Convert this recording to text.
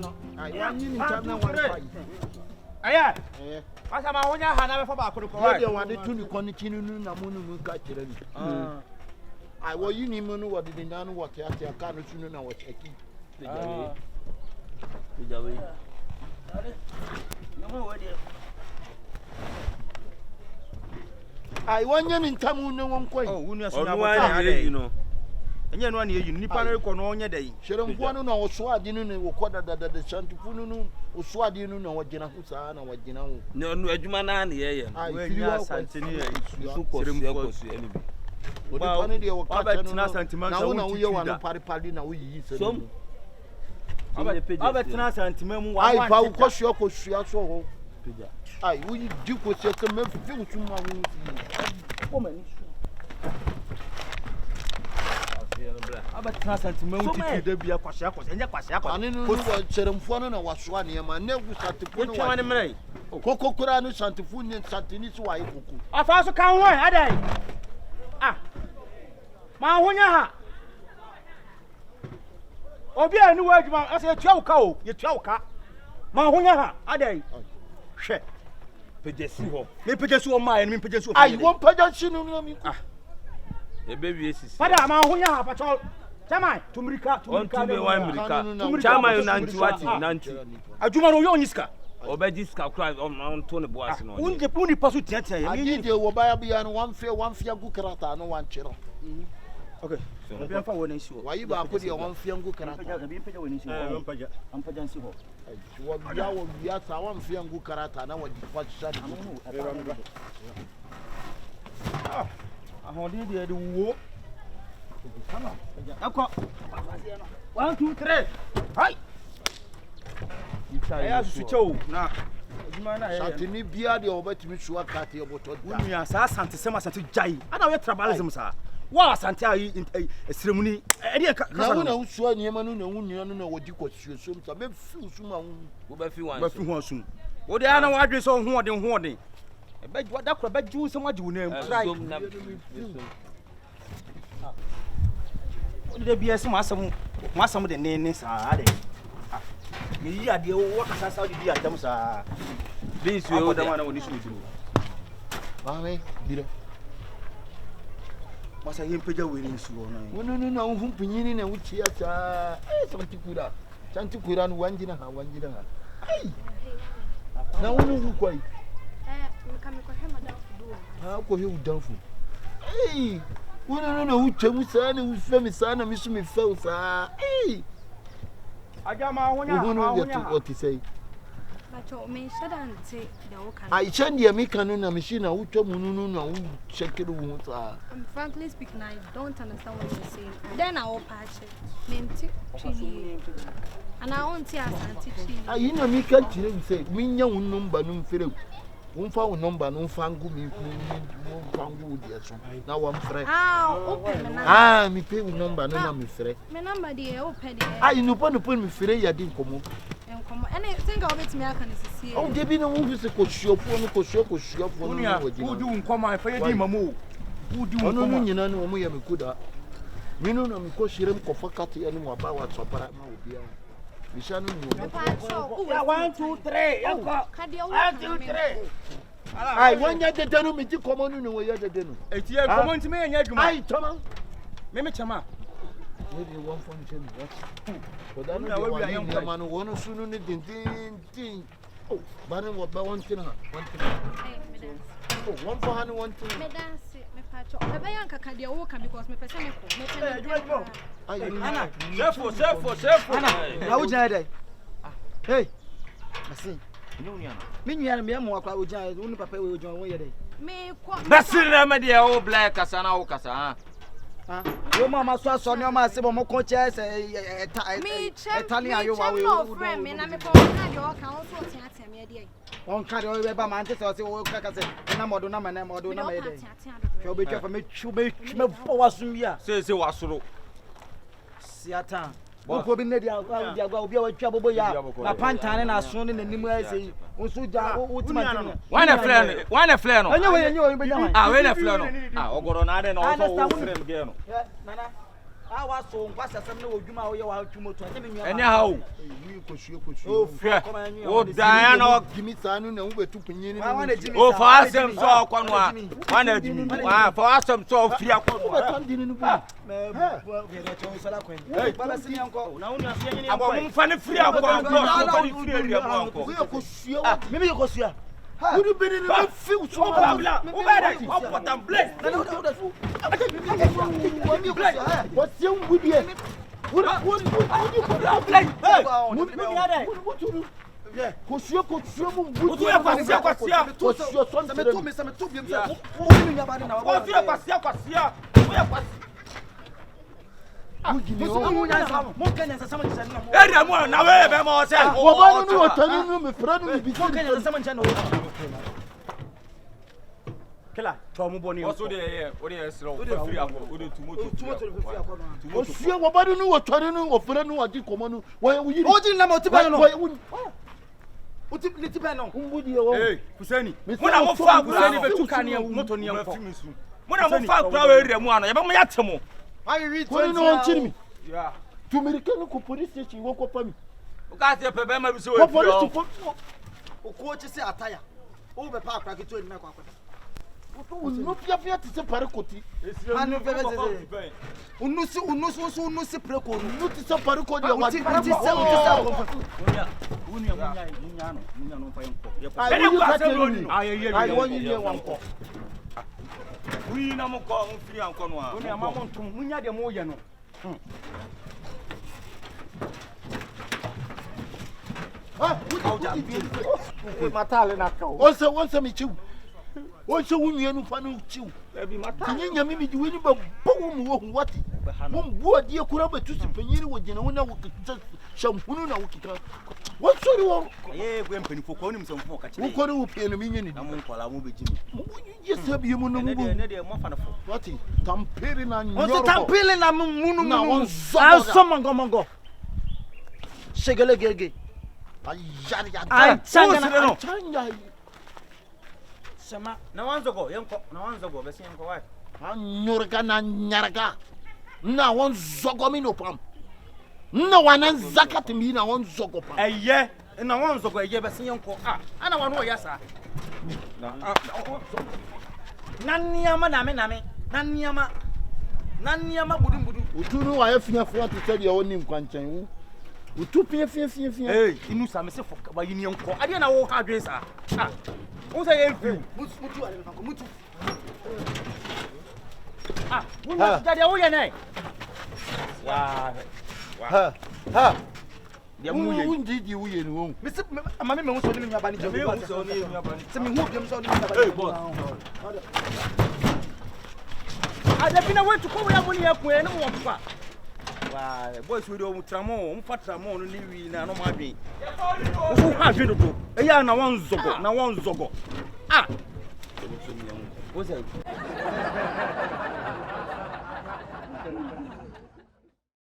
no. Ayi ni ntam na wan fa. Aya. Asa ma wonya ha na be fa ba ko ko. Wa de wan de tu ni ko ni chinu nu na mu nu ka kire ni. Ai wo yi ni mu nu wo de nda nu wo te ate aka no sunu na wo cheki. Jawe. Ai wonya ni ntam nu won koi. Oh, wonu aso na bota you know. Enye no na ye yu nipa no ko no onye dai. Sheremfo no na wo so ade nu ne wo koda da santufu nu wo so ade nu na wo gina ho saa na wo gina ho. No adwuma na na ye ye. We nya Asante ni su ko su e ko su eni bi. Wo de pane de wo ka tena na wo na wo ye wa no pare na wo yi se. So aba tena Asante mu wa. Ai pa wo ko sua so ho. Ai wo yi di ko se ke me fi wo tuma ho. Ko mani. Aba tena Asante mu titi da bia kwahya enye kwahya kwa. Ani no wo Sheremfo no na wo so ane ma na gu santufu no. Twa ne mrai. Koko kura no santufu ni santini so wa yi koko. Afa so kan ho adai. Ma honya ha. Obi anu wa adwuma ase yetua wo ka o, yetua wo ka. Ma honya ha adai. Hwe. Pejesi ho. Me pejesi ho ma me pejesi ho. Ai won pejesi no no mi. E be wie sisi. Fada ma honya ha patrol. Chama tumrika. On to be one America. Chama you nanti. Adwuma no yo onyiska. Obeji ska kra on to ne boase no. Unje puni pasu tiatia ya. Ani de wo baya bia no wan fia gu karata no wan chiro. Okay. Obi amfa wo na nsi wo. Wayi ba ko de wan fia gu karata. Obi mpaja wo na nsi wo. Ampaja nsi wo. Wo bia sa wan fia gu karata na wadi kwa shadi. Ahodi de wo. Come on. 1 2 3. Hai. Aya susucho na adwuma na Santini bia de obetimi suwa kate oboto da. Wonu ya sa Asante sema Asante jai. Ana we tribalism sa. Wa Asante ayi esremuni. E de kasa. Na wona usuwa niema no na wunua no na wodi kwasuo so be fi usuma hu. Wo be fi wan. Be fi hu asum. Wo de ana wa adwe so hu ode. E be da kro be ju se waji wo na mu. Try. Wo de bia se masam de ne sa ade. Me yi ade wo kasa Saudi bi adam sa Bi su yo da mana woni su duro Mame biro masa yin peja weri su no wono no na hu pinyini na wuci ata santi kura no wanjina ha ai na wono hu kwai me ka me ko hema da fu ha ko he udanfu ai wono no na wuce mu sa na wufe mi sa na mi su mi fe sa ai aja ma honya what say Bacho me shadante da wo kan. I send you me kanu na machine na utwa mununu na u check it wo sa. Frankly speaking, I don't understand what you're saying. Then I will patch it. Menti chili. And I want to Asante chili. Ayi na me kan tire we say me nya wo number no mfere. Wo fa wo number no fa ngu me wo fa ngu de so. Na wo mfre. Open me na. Me pay wo number no na me frɛ. Me number dey open dey. Ayi no pa me frɛ ya di nkomo. And I think I'll bet me I can see. Oh, Debbie no who se ko suofo no ko suofo no wo di. Who do nkoma fa ye di mamu. Who do nkoma. Ono nyina no mo ye me kuda. Minu na me ko shirem ko fakati ene mo ba wa tsopara ma obia. Mi sha no mo. 1 2 3. Yanko. 1 2 3. Ai wanya dede no mi ti komo no wo ye dede no. Eti e komo ntime enya adwuma. Ai toma. Me chama. We dey one phone tell me what. But that no we are young man won sunu ni din. Oh, but what ba one thing. Oh, one for hand one thing. Me dance me pacho. Me be yanka ka dey wo ka because me pese me ko. Me pese. Ai Ana, Shifo. Ana, na wo jina dai. Hey. Masin. Me nua me mo akwa wo jina, wo ni papa wo jina wo ye dai. Me ko. Basi na me de o black kasa na o kasa ha. Yo mama so ni o ma se bo mo kon che se Italian ayo wa we. No friend me na me ko na de o ka o so tia me dey. On ka de o be ba man te se o se wo ka se na modo na me dey. Ke o be twa fa me fo wasum bia. Se wasoro. Siata. Wo ko bi ne dia agwa obi a watwa ABOBOYAA. Na pantane na so ne nanim ase. Unsu ja wo timantini. Wana flare no. Enye we be jama. We na flare no. Ogoro na ade na o so wo frame ge no. Nana. I was so what's a some no Juma or you are to motor. Anyhow, oh, Diana, give me Sanu and we took in. I want to oh, for us, some saw one, for us, some saw 3 o'clock. I'm funny free maybe you go see. Would you be in the field? So what's young with you? Kela, Tom Bonnie, also there, what is slow? What is free? What is Unupia to Paracoti. Unusi preco, notice a Paracoti. I want you here one call. We no call free and Conwa. Only a moment to Munya de Moyano. Also, once a meet you. Also, when you know, chew. Can Mimi do any but boom, what? What dear Kuraba to Penny with Genona shampoo. What sort of Wimping for calling some folk? who could pay a million? Yes, have you what? Tampering and what's the tampering and moon now? Someone go. Shagale. I Changa. No one's ago, young, no one's ago, the same for Nurgana Nyaraga. No one Zogomino pump. No one and Zakat me, no one Zogo. A year, and no one's ago, yeah, but see uncle. I don't know, yes, sir. Nanyama, Nanyama, Nanyama, Utu, I have fear to tell your own name, Quanchan. Utu, fear. You know, some myself by union. I didn't know how this are. What's I have? Mutu. Ah, Daddy, ha. Who did you in room? Mr. Mammy was holding your bunny. I have been away to come when you have when no one. Boys, we don't tramo, Patramo, Livy, and no Mabi. Who have you to do? A yarn, now one zogo. Ah, what's it?